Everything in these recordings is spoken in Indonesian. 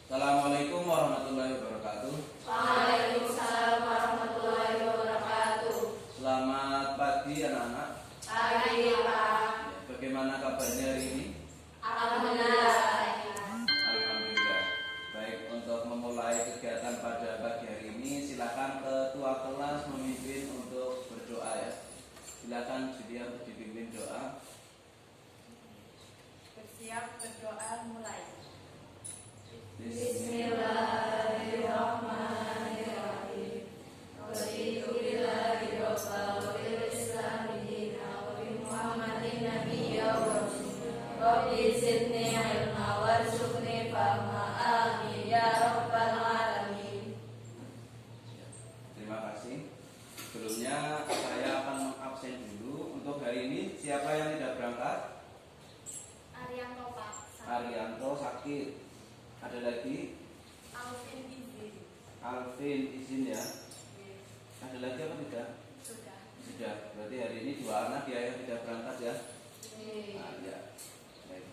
Assalamualaikum warahmatullahi wabarakatuh. Waalaikumsalam warahmatullahi wabarakatuh. Selamat pagi anak-anak. Pagi Pak. Bagaimana kabarnya hari ini? Alhamdulillah. Alhamdulillah. Baik, untuk memulai kegiatan pada pagi hari ini, silakan ketua kelas memimpin untuk berdoa ya. Silakan Julia untuk dipimpin doa. Bersiap berdoa mulai. Bismillahirrahmanirrahim. Raditu billahi rabban wa bil islami dinan wa bi Muhammadin nabiyyan wa rasulan. Rabbi zidni ilma warzuqni fahma. Amin ya rabbal alamin. Terima kasih. Sebelumnya saya akan mengabsen dulu. Untuk hari ini siapa yang tidak berangkat? Arianto Pak. Arianto sakit. Ada lagi? Alvin izin. Alvin izin ya. Ada lagi apa tidak? Sudah. Sudah. Berarti hari ini dua anak ya yang tidak berangkat ya. Nah, ya. Baik.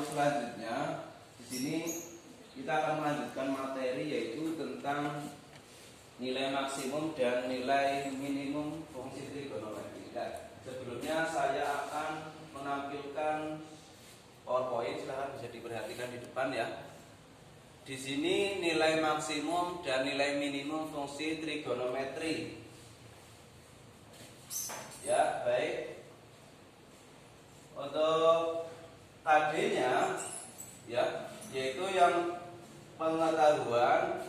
Selanjutnya di sini kita akan melanjutkan materi yaitu tentang nilai maksimum dan nilai minimum fungsi trigonometri. Nah, sebelumnya saya akan menampilkan PowerPoint, silahkan bisa diperhatikan di depan ya. Di sini nilai maksimum dan nilai minimum fungsi trigonometri. Ya, baik. Untuk KD-nya ya, yaitu yang pengetahuan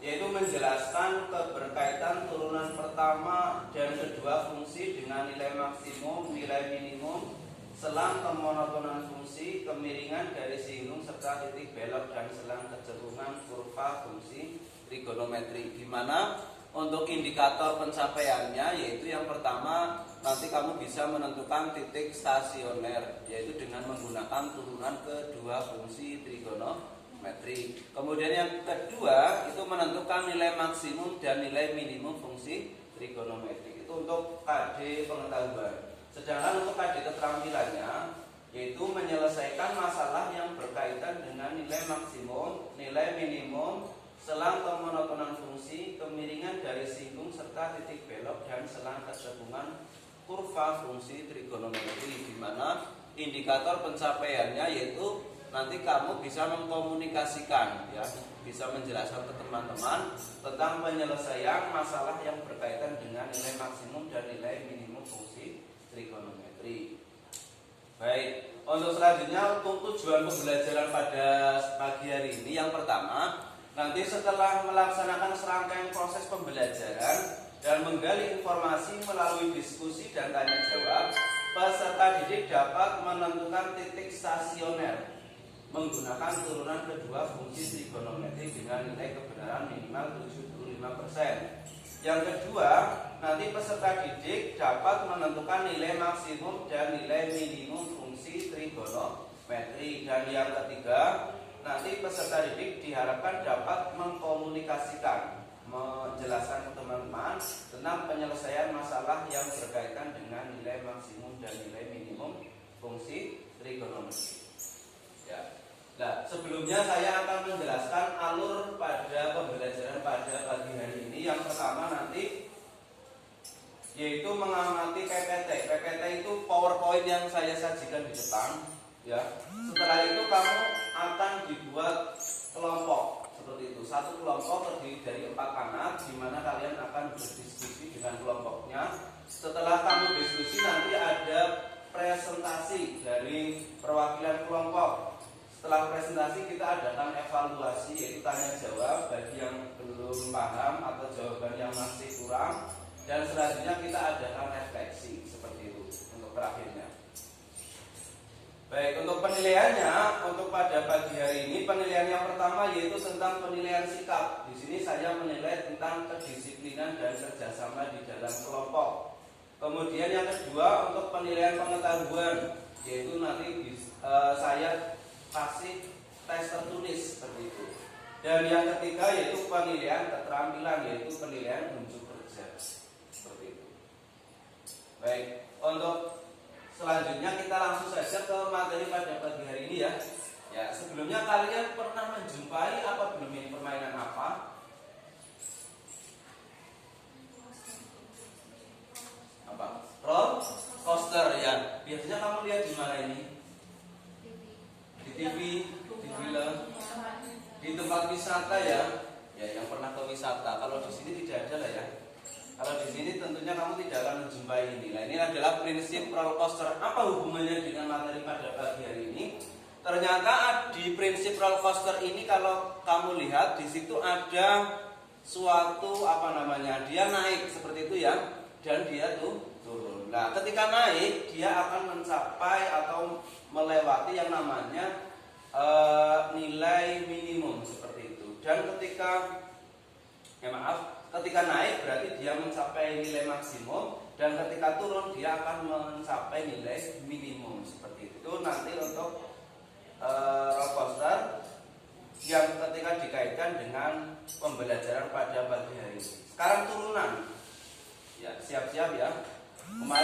yaitu menjelaskan keberkaitan turunan pertama dan kedua fungsi dengan nilai maksimum, nilai minimum, selang kemonotonan fungsi, kemiringan garis singgung serta titik belok dan selang kecenderungan kurva fungsi trigonometri. Di mana untuk indikator pencapaiannya yaitu yang pertama nanti kamu bisa menentukan titik stasioner yaitu dengan menggunakan turunan kedua fungsi trigonometri. Kemudian yang kedua itu menentukan nilai maksimum dan nilai minimum fungsi trigonometri. Itu untuk KD pengetahuan. Sedangkan untuk KD keterampilannya yaitu menyelesaikan masalah yang berkaitan dengan nilai maksimum, nilai minimum, selang kemonotonan fungsi, kemiringan garis singgung serta titik belok dan selang kecenderungan kurva fungsi trigonometri, di mana indikator pencapaiannya yaitu nanti kamu bisa mengkomunikasikan ya, bisa menjelaskan ke teman-teman tentang penyelesaian masalah yang berkaitan dengan nilai maksimum dan nilai minimum fungsi trigonometri. Baik, untuk selanjutnya untuk tujuan pembelajaran pada pagi hari ini yang pertama, nanti setelah melaksanakan serangkaian proses pembelajaran dan menggali informasi melalui diskusi dan tanya jawab, peserta didik dapat menentukan titik stasioner menggunakan turunan kedua fungsi trigonometri dengan nilai kebenaran minimal 75%. Yang kedua, nanti peserta didik dapat menentukan nilai maksimum dan nilai minimum fungsi trigonometri. Dan yang ketiga, nanti peserta didik diharapkan dapat mengkomunikasikan, menjelaskan ke teman-teman tentang penyelesaian masalah yang berkaitan dengan nilai maksimum dan nilai minimum fungsi trigonometri. Ya. Nah, sebelumnya saya akan menjelaskan alur pada pembelajaran pada pagi hari ini. Yang pertama nanti yaitu mengamati PPT. PPT itu PowerPoint yang saya sajikan di depan, ya. Setelah itu kamu akan dibuat kelompok seperti itu. Satu kelompok terdiri dari 4 anak, di mana kalian akan berdiskusi dengan kelompoknya. Setelah kamu diskusi nanti ada presentasi dari perwakilan kelompok. Setelah presentasi kita adakan evaluasi yaitu tanya jawab bagi yang belum paham atau jawaban yang masih kurang, dan selanjutnya kita adakan refleksi seperti itu untuk terakhirnya. Baik, untuk penilaiannya untuk pada pagi hari ini penilaian yang pertama yaitu tentang penilaian sikap. Di sini saya menilai tentang kedisiplinan dan kerjasama di dalam kelompok. Kemudian yang kedua untuk penilaian pengetahuan yaitu nanti saya kasih tes tertulis seperti itu. Dan yang ketiga yaitu penilaian keterampilan yaitu penilaian unjuk kerja seperti itu. Baik, untuk selanjutnya kita langsung saja ke materi pada pagi hari ini ya. Ya, sebelumnya kalian pernah menjumpai wisata ya, yang pernah ke wisata. Kalau di sini tidak ada lah ya. Kalau di sini tentunya kamu tidak akan menjumpai ini. Nah, ini adalah prinsip roller coaster. Apa hubungannya dengan materi pada pagi hari ini? Ternyata di prinsip roller coaster ini kalau kamu lihat di situ ada suatu dia naik seperti itu ya, dan dia tuh turun. Nah, ketika naik dia akan mencapai atau melewati yang namanya nilai minimum seperti itu. Dan ketika naik berarti dia mencapai nilai maksimum, dan ketika turun dia akan mencapai nilai minimum seperti itu. Nanti untuk roller coaster yang ketika dikaitkan dengan pembelajaran pada pagi hari. Sekarang turunan. Ya, siap-siap ya. Kemarin